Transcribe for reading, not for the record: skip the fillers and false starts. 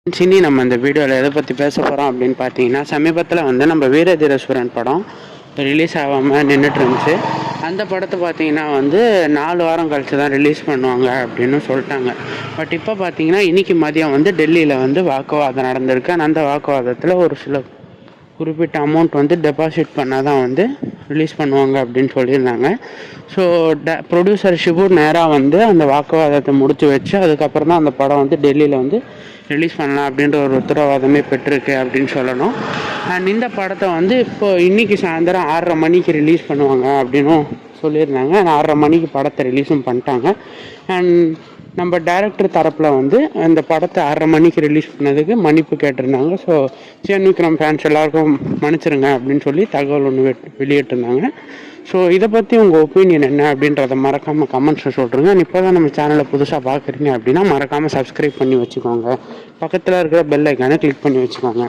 Cine நம்ம இந்த வீடியோவில் எதை பற்றி பேச போகிறோம் அப்படின்னு பார்த்தீங்கன்னா, சமீபத்தில் வந்து நம்ம வீரதீரஸ்வரன் படம் ரிலீஸ் ஆகாமல் நின்றுட்டு இருந்துச்சு. அந்த படத்தை பார்த்தீங்கன்னா வந்து 4 வாரம் கழித்து தான் ரிலீஸ் பண்ணுவாங்க அப்படின்னு சொல்லிட்டாங்க. பட் இப்போ பார்த்தீங்கன்னா இன்றைக்கி மதியம் வந்து டெல்லியில் வந்து வாக்குவாதம் நடந்திருக்கு. அந்த வாக்குவாதத்தில் ஒரு சில குறிப்பிட்ட அமௌண்ட் வந்து டெபாசிட் பண்ணால் தான் வந்து ரிலீஸ் பண்ணுவாங்க அப்படின்னு சொல்லியிருந்தாங்க. ஸோ ப்ரொடியூசர் ஷிபூர் நேராக வந்து அந்த வாக்குவாதத்தை முடித்து வச்சு அதுக்கப்புறம் தான் அந்த படம் வந்து டெல்லியில் வந்து ரிலீஸ் பண்ணலாம் அப்படின்ற ஒரு உத்தரவாதமே பெற்றிருக்கு அப்படின்னு சொல்லணும். அண்ட் இந்த படத்தை வந்து இன்றைக்கி சாயந்தரம் 6:30 மணிக்கு ரிலீஸ் பண்ணுவாங்க அப்படின்னும் சொல்லியிருந்தாங்க. 6:30 மணிக்கு படத்தை ரிலீஸும் பண்ணிட்டாங்க. அண்ட் நம்ம டைரக்டர் தரப்பில் வந்து அந்த படத்தை 6:30 மணிக்கு ரிலீஸ் பண்ணதுக்கு மன்னிப்பு கேட்டிருந்தாங்க. ஸோ சிவன் விக்ரம் ஃபேன்ஸ் எல்லாருக்கும் மன்னிச்சிருங்க அப்படின்னு சொல்லி தகவல் ஒன்று வெளியிட்டிருந்தாங்க. ஸோ இதை பற்றி உங்கள் ஒப்பீனியன் என்ன அப்படின்றத மறக்காமல் கமெண்ட்ஸில் சொல்கிறேங்க. இப்போ தான் நம்ம சேனலை புதுசாக பார்க்குறீங்க அப்படின்னா மறக்காமல் சப்ஸ்கிரைப் பண்ணி வச்சுக்கோங்க. பக்கத்தில் இருக்கிற பெல் ஐக்கானை கிளிக் பண்ணி வச்சுக்கோங்க.